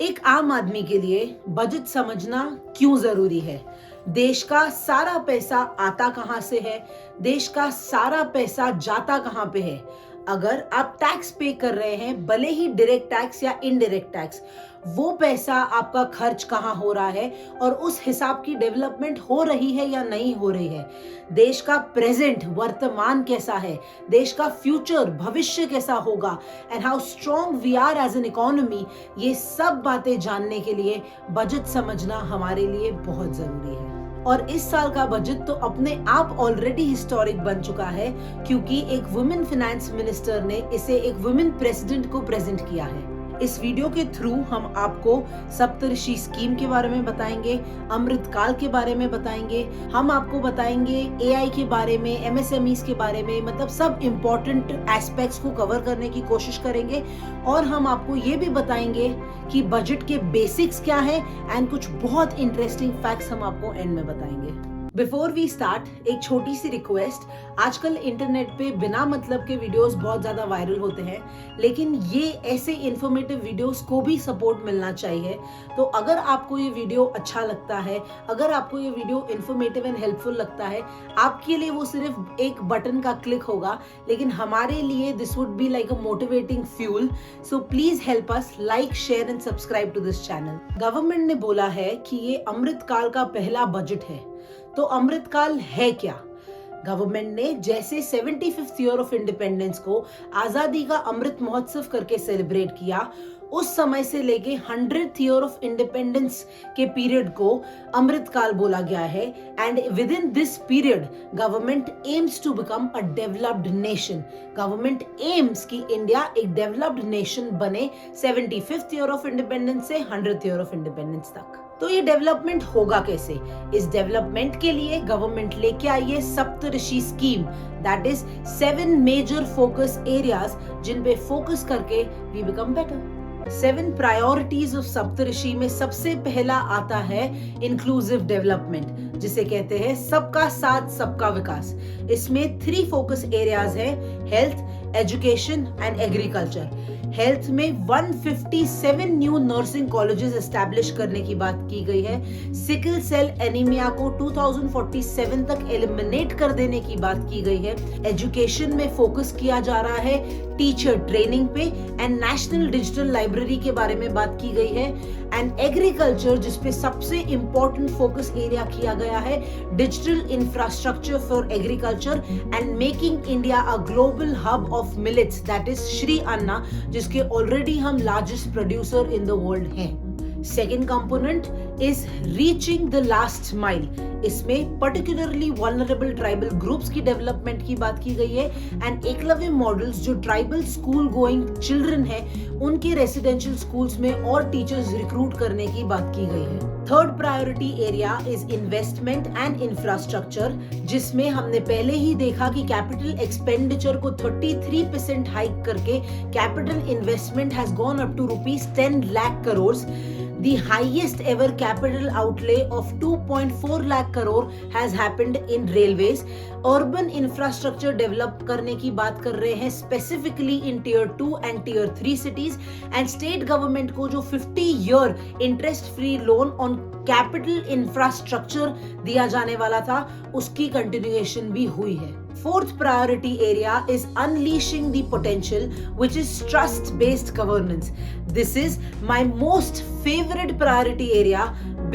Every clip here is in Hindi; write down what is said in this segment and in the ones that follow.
एक आम आदमी के लिए बजट समझना क्यों जरूरी है? देश का सारा पैसा आता कहां से है? देश का सारा पैसा जाता कहां पे है? अगर आप टैक्स पे कर रहे हैं, भले ही डायरेक्ट टैक्स या इनडायरेक्ट टैक्स, वो पैसा आपका खर्च कहां हो रहा है और उस हिसाब की डेवलपमेंट हो रही है या नहीं हो रही है? देश का प्रेजेंट वर्तमान कैसा है? देश का फ्यूचर भविष्य कैसा होगा? And how strong we are as an economy, ये सब बातें जानने के लिए बजट समझना हमारे लिए बहुत जरूरी है। और इस साल का बजट तो अपने आप ऑलरेडी हिस्टोरिक बन चुका है, क्योंकि एक वुमेन फाइनेंस मिनिस्टर ने इसे एक वुमेन प्रेसिडेंट को प्रेजेंट किया है। इस वीडियो के थ्रू हम आपको सप्तऋषि स्कीम के बारे में बताएंगे, अमृतकाल के बारे में बताएंगे, हम आपको बताएंगे एआई के बारे में, एमएसएमईज के बारे में, मतलब सब इम्पोर्टेंट एस्पेक्ट्स को कवर करने की कोशिश करेंगे। और हम आपको ये भी बताएंगे कि बजट के बेसिक्स क्या है एंड कुछ बहुत इंटरेस्टिंग फैक्ट्स हम आपको एंड में बताएंगे। बिफोर वी स्टार्ट, एक छोटी सी रिक्वेस्ट। आजकल इंटरनेट पे बिना मतलब के वीडियोस बहुत ज्यादा वायरल होते हैं, लेकिन ये ऐसे इंफॉर्मेटिव वीडियोस को भी सपोर्ट मिलना चाहिए। तो अगर आपको ये वीडियो अच्छा लगता है, अगर आपको ये वीडियो इंफॉर्मेटिव एंड हेल्पफुल लगता है, आपके लिए वो सिर्फ एक बटन का क्लिक होगा, लेकिन हमारे लिए this would be like a motivating fuel. So please help us, like, share and subscribe to this channel. Government ने बोला है कि ये अमृतकाल का पहला बजट है। तो अमृतकाल है क्या? गवर्नमेंट ने जैसे 75th ईयर ऑफ इंडिपेंडेंस को आजादी का अमृत महोत्सव करके सेलिब्रेट किया, उस समय से लेके 100th ईयर ऑफ इंडिपेंडेंस के पीरियड को अमृतकाल बोला गया है। And within this period government aims to become a developed nation. Government aims की इंडिया एक डेवलप्ड नेशन बने 75th ईयर ऑफ इंडिपेंडेंस से 100th ईयर ऑफ इंडिपेंडेंस तक। तो ये डेवलपमेंट होगा कैसे? इस डेवलपमेंट के लिए गवर्नमेंट लेके आई है Saptarishi scheme, that is 7 major focus areas, जिन पे फोकस करके we become better. 7 priorities of Saptarishi में सबसे पहला आता है इंक्लूसिव डेवलपमेंट, जिसे कहते हैं सबका साथ सबका विकास। इसमें 3 फोकस एरियाज है, health, education and agriculture. Health में 157 न्यू नर्सिंग कॉलेजेस एस्टैब्लिश करने की बात की गई है। सिकल सेल एनीमिया को 2047 तक एलिमिनेट कर देने की बात की गई है। एजुकेशन में फोकस किया जा रहा है टीचर ट्रेनिंग पे एंड नेशनल डिजिटल लाइब्रेरी के बारे में बात की गई है। एंड एग्रीकल्चर, जिसपे सबसे इंपॉर्टेंट फोकस एरिया किया गया है digital infrastructure for agriculture and making India a global hub of millets, that is Shri Anna, जिसके ऑलरेडी हम largest producer in the world हैं। Second component is reaching the last mile. इसमें पर्टिकुलरली वल्नरेबल ट्राइबल ग्रुप्स की डेवलपमेंट की बात की गई है एंड एकलव्य मॉडल्स, जो ट्राइबल स्कूल गोइंग चिल्ड्रन है, उनके रेसिडेंशियल स्कूल्स में और टीचर्स रिक्रूट करने की बात की गई है। Third priority area is investment and infrastructure, जिसमें हमने पहले ही देखा कि कैपिटल एक्सपेंडिचर को 33% हाइक करके capital investment has gone up to ₹10 lakh crore. The highest ever capital outlay of 2.4 lakh crore has happened in railways. Urban infrastructure develop करने की बात कर रहे हैं specifically in tier 2 and tier 3 cities. And state government को जो 50-year interest free loan on capital infrastructure दिया जाने वाला था, उसकी continuation भी हुई है। Fourth priority area is unleashing the potential, which is trust-based governance. This is my most favorite priority area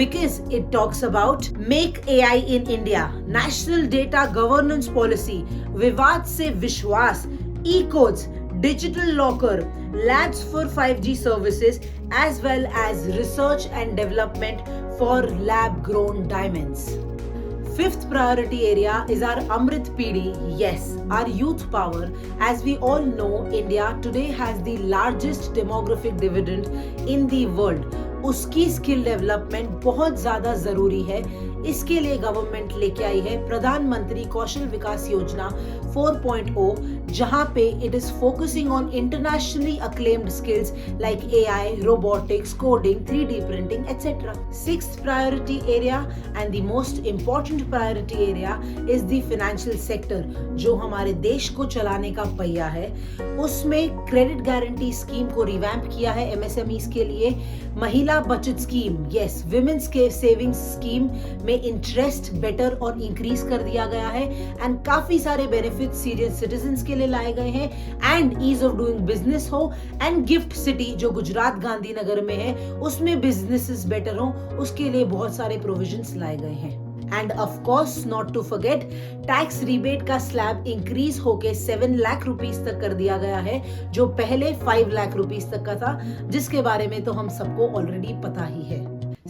because it talks about Make AI in India, National Data Governance Policy, Vivad se Vishwas, E-Codes, Digital Locker, labs for 5G services, as well as research and development for lab-grown diamonds. Fifth priority area is our Amrit PD, yes, our youth power. As we all know, India today has the largest demographic dividend in the world. उसकी स्किल डेवलपमेंट बहुत ज़्यादा ज़रूरी है। इसके लिए गवर्नमेंट लेके आई है प्रधानमंत्री कौशल विकास योजना 4.0, जहां पे it is focusing on internationally acclaimed skills like AI, robotics, coding, 3D printing etcetera. Sixth priority area and the most important priority area is the financial sector, जो हमारे देश को चलाने का पहिया है। उसमें क्रेडिट गारंटी स्कीम को रिवैम्प किया है MSMEs के लिए। महिला बचत स्कीम, यस, विमेंस के सेविंग्स स्कीम में इंटरेस्ट बेटर और इंक्रीज कर दिया गया है एंड काफी सारे बेनिफिट सीनियर सिटीजन्स के लिए लाए गए हैं। And ease of doing business हो, एंड गिफ्ट सिटी जो गुजरात गांधीनगर में है उसमें बिजनेसेस बेटर हो, उसके लिए बहुत सारे प्रोविजंस लाए गए हैं। And of course not to forget, tax rebate का स्लैब इंक्रीज होके 7 लाख रुपीस तक कर दिया गया है, जो पहले 5 लाख रुपीस तक का था, जिसके बारे में तो हम सबको ऑलरेडी पता ही है।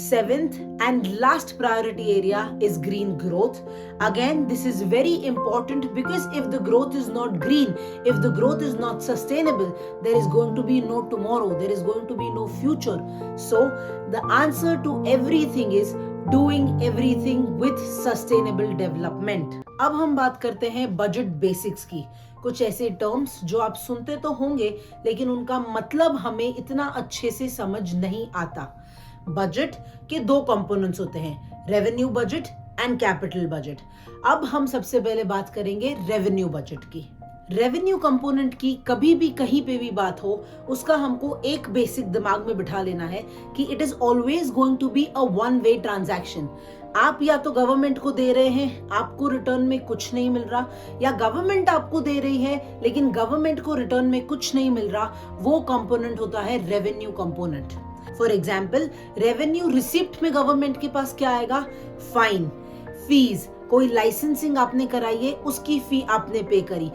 Seventh and last priority area is green growth. Again, this is very important because if the growth is not green, if the growth is not sustainable, there is going to be no tomorrow, there is going to be no future. So, the answer to everything is doing everything with sustainable development. अब हम बात करते हैं बजट बेसिक्स की। कुछ ऐसे टर्म्स जो आप सुनते तो होंगे लेकिन उनका मतलब हमें इतना अच्छे से समझ नहीं आता। बजट के 2 कंपोनेंट्स होते हैं, revenue budget and capital budget. अब हम सबसे पहले बात करेंगे रेवेन्यू बजट की। रेवेन्यू कंपोनेंट की कभी भी कहीं पे भी बात हो, उसका हमको एक बेसिक दिमाग में बिठा लेना है कि it is always going to be a one way transaction. आप या तो गवर्नमेंट को दे रहे हैं, आपको रिटर्न में कुछ नहीं मिल रहा, या गवर्नमेंट आपको दे रही है लेकिन गवर्नमेंट को रिटर्न में कुछ नहीं मिल रहा, वो कंपोनेंट होता है revenue component. For example, revenue receipt में गवर्नमेंट के पास क्या आएगा? फाइन, फीस, कोई लाइसेंसिंग आपने कराई है उसकी फी आपने पे करी।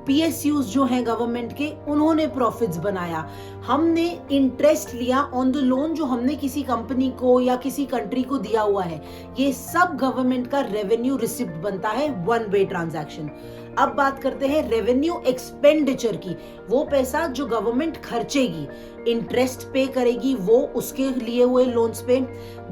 PSUs जो हैं गवर्नमेंट के, उन्होंने प्रॉफिट्स बनाया, हमने इंटरेस्ट लिया ऑन द लोन जो हमने किसी कंपनी को या किसी कंट्री को दिया हुआ है, ये सब गवर्नमेंट का रेवेन्यू रिसिप्ट बनता है, वन वे ट्रांजैक्शन। अब बात करते हैं रेवेन्यू एक्सपेंडिचर की, वो पैसा जो गवर्नमेंट खर्चेगी, इंटरेस्ट पे करेगी वो उसके लिए हुए लोन्स पे,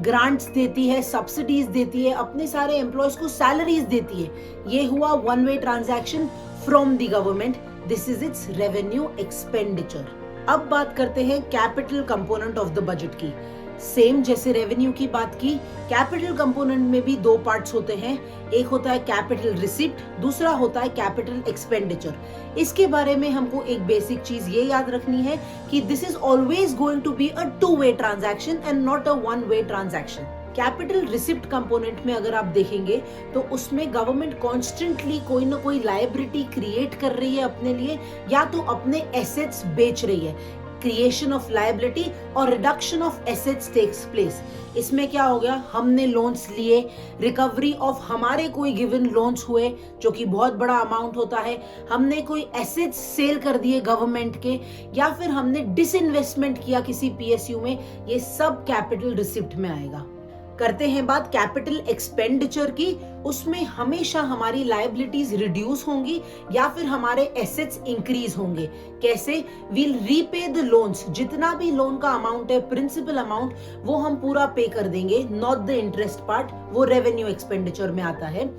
ग्रांट्स देती है, सब्सिडीज देती है, अपने सारे एम्प्लॉयज को सैलरीज देती है, ये हुआ one way transaction from the government, this is it's revenue expenditure. अब बात करते हैं capital component of the budget की। सेम जैसे रेवेन्यू की बात की, कैपिटल कंपोनेंट में भी 2 पार्ट्स होते हैं, एक होता है कैपिटल रिसिप्ट, दूसरा होता है कैपिटल एक्सपेंडिचर। इसके बारे में हमको एक बेसिक चीज ये याद रखनी है कि this is always going to be a 2 way transaction and not a 1 way transaction. Capital receipt component में अगर आप देखेंगे तो उसमें गवर्नमेंट कॉन्स्टेंटली कोई ना कोई लायबिलिटी क्रिएट कर रही है अपने लिए, या तो अपने एसेट्स बेच रही है, क्रिएशन ऑफ लायबिलिटी और reduction of assets takes place. इसमें क्या हो गया, हमने लोन्स लिए, रिकवरी ऑफ हमारे कोई गिवन लोन्स हुए जो कि बहुत बड़ा अमाउंट होता है, हमने कोई एसेट्स सेल कर दिए गवर्नमेंट के, या फिर हमने डिसइन्वेस्टमेंट किया किसी PSU में, ये सब कैपिटल रिसिप्ट में आएगा। करते हैं बात कैपिटल एक्सपेंडिचर की, उसमें हमेशा हमारी लायबिलिटीज रिड्यूस होंगी या फिर हमारे एसेट्स इंक्रीज होंगे। कैसे? वील रीपे द लोन्स, जितना भी लोन का अमाउंट है, प्रिंसिपल अमाउंट, वो हम पूरा पे कर देंगे, नॉट द इंटरेस्ट पार्ट, वो रेवेन्यू एक्सपेंडिचर में आता है।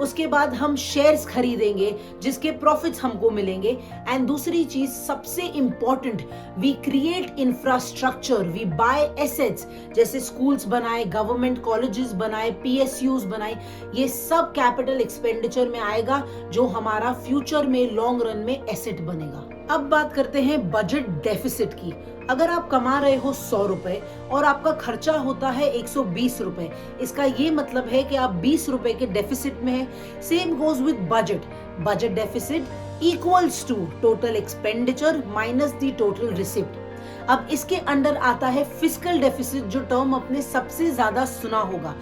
उसके बाद हम शेयर्स खरीदेंगे जिसके प्रॉफिट्स हमको मिलेंगे। एंड दूसरी चीज सबसे important, we create infrastructure, we buy assets, जैसे स्कूल्स बनाए, गवर्नमेंट कॉलेजेस बनाए, PSUs बनाए, ये सब कैपिटल एक्सपेंडिचर में आएगा जो हमारा फ्यूचर में लॉन्ग रन में एसेट बनेगा। अब बात करते हैं बजट डेफिसिट की। अगर आप कमा रहे हो 100 रुपए और आपका खर्चा होता है 120 रुपए, इसका ये मतलब है कि आप 20 रुपए के डेफिसिट में है। Same goes with budget, budget deficit equals to total expenditure minus the total receipt. अब इसके अंडर आता है फिस्कल डेफिसिट, जो टर्म आपने सबसे ज्यादा सुना होगा।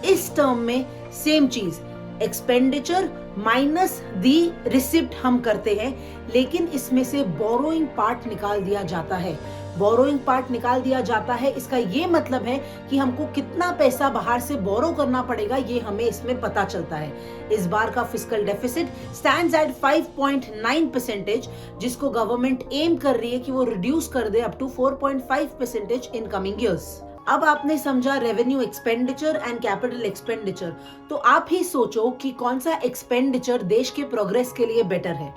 इस टर्म में सेम चीज, एक्सपेंडिचर माइनस दी रिसिप्ट हम करते हैं, लेकिन इसमें से बोरोइंग पार्ट निकाल दिया जाता है। बोरोइंग पार्ट निकाल दिया जाता है, इसका ये मतलब है कि हमको कितना पैसा बाहर से बोरो करना पड़ेगा, ये हमें इसमें पता चलता है। इस बार का फिस्कल डेफिसिट स्टैंड्स एट 5.9%, जिसको गवर्नमेंट एम कर रही है कि वो रिड्यूस कर दे up to 4.5% in coming years. अब आपने समझा revenue expenditure and capital expenditure, तो आप ही सोचो कि कौन सा एक्सपेंडिचर देश के प्रोग्रेस के लिए बेटर है।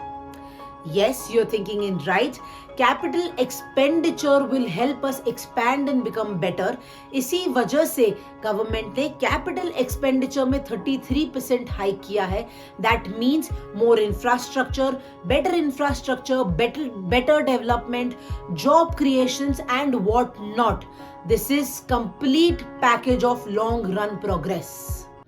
Yes, you're thinking it right. Capital expenditure will help us expand and become better. इसी वजह से गवर्नमेंट ने कैपिटल एक्सपेंडिचर में 33% हाइक किया है. That means more infrastructure, better development, job creations and what not. This is complete package of long run progress.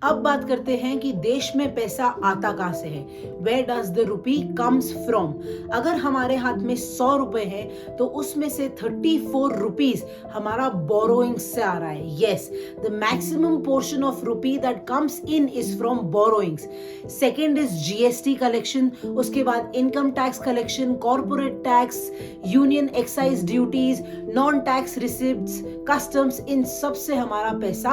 अब बात करते हैं कि देश में पैसा आता कहां से है. Where does the rupee comes from? अगर हमारे हाथ में 100 रुपए हैं तो उसमें से 34 रुपीज हमारा बोरोइंग से आ रहा है. Yes, the maximum portion of rupee that comes in is from borrowings. Second is GST collection, उसके बाद income tax collection, corporate tax, union excise duties, non tax receipts, customs, इन सब से हमारा पैसा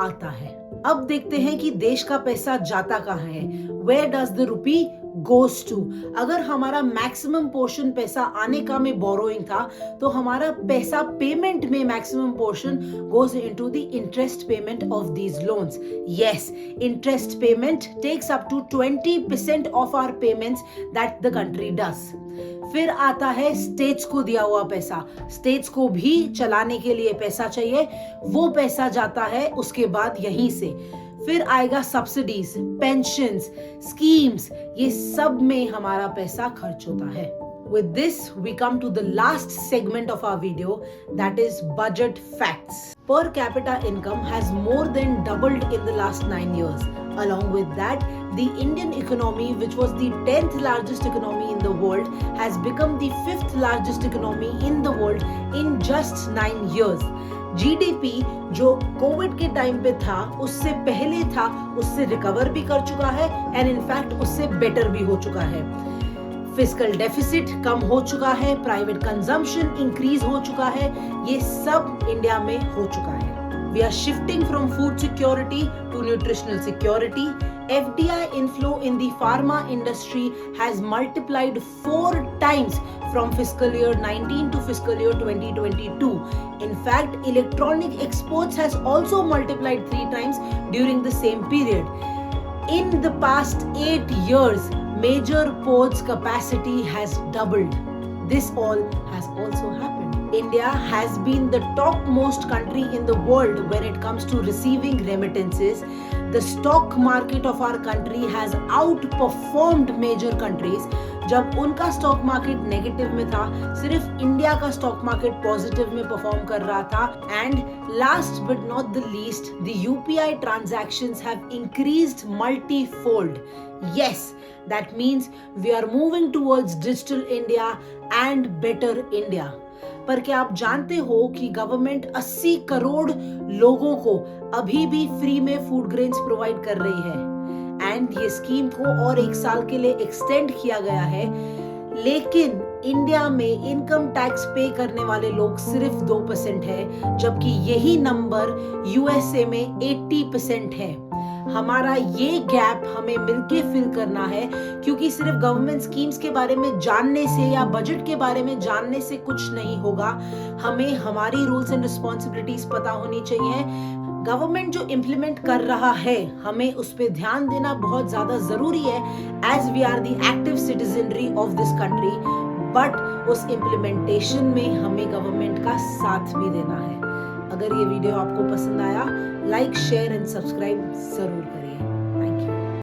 आता है. अब देखते हैं कि देश का पैसा जाता कहाँ है. Where does the rupee goes to? अगर हमारा मैक्सिमम पोर्शन पैसा आने का में बोरोइंग था तो हमारा पैसा पेमेंट में maximum portion goes into the interest payment of these loans. Yes, interest payment takes up to 20% of our payments that the country does. फिर आता है स्टेट्स को दिया हुआ पैसा. स्टेट्स को भी चलाने के लिए पैसा चाहिए, वो पैसा जाता है उसके बाद यहीं से. फिर आएगा सब्सिडीज, पेंशन्स, स्कीम्स, ये सब में हमारा पैसा खर्च होता है. With this, we come to the last segment of our video, that is budget facts. Per capita income has more than doubled in the last 9 years. Along with that, the Indian economy, which was the 10th largest economy in the world, has become the 5th largest economy in the world in just 9 years. GDP जो कोविड के टाइम पे था उससे पहले था, उससे रिकवर भी कर चुका है एंड इनफैक्ट उससे बेटर भी हो चुका है. फिस्कल डेफिसिट कम हो चुका है, प्राइवेट कंजम्पशन इंक्रीज हो चुका है, ये सब इंडिया में हो चुका है. We are shifting from food security to nutritional security. FDI inflow in the pharma industry has multiplied 4 times from fiscal year 19 to fiscal year 2022. In fact, electronic exports has also multiplied 3 times during the same period. In the past 8 years, major ports capacity has doubled. This all has also happened. India has been the topmost country in the world when it comes to receiving remittances. The stock market of our country has outperformed major countries. जब उनका स्टॉक मार्केट नेगेटिव में था, सिर्फ इंडिया का स्टॉक मार्केट पॉजिटिव में परफॉर्म कर रहा था. And last but not the least, the UPI transactions have increased multifold. Yes, that means we are moving towards digital India and better India. पर क्या आप जानते हो कि गवर्नमेंट 80 करोड़ लोगों को अभी भी फ्री में फूड ग्रेन्स प्रोवाइड कर रही है. एंड ये स्कीम को और 1 साल के लिए एक्सटेंड किया गया है. लेकिन इंडिया में इनकम टैक्स पे करने वाले लोग सिर्फ 2% है, जबकि यही नंबर यूएसए में 80% है. हमारा ये गैप हमें मिलके फिल करना है, क्योंकि सिर्फ गवर्नमेंट स्कीम्स के बारे में जानने से या बजट के बारे में जानने से कुछ नहीं होगा. हमें हमारी रूल्स एंड रिस्पॉन्सिबिलिटीज पता होनी चाहिए. गवर्नमेंट जो इम्प्लीमेंट कर रहा है, हमें उस पर ध्यान देना बहुत ज्यादा जरूरी है, as we are the active citizenry of this country. But उस इम्प्लीमेंटेशन में हमें गवर्नमेंट का साथ भी देना है. अगर ये वीडियो आपको पसंद आया, लाइक, शेयर एंड सब्सक्राइब जरूर करिए.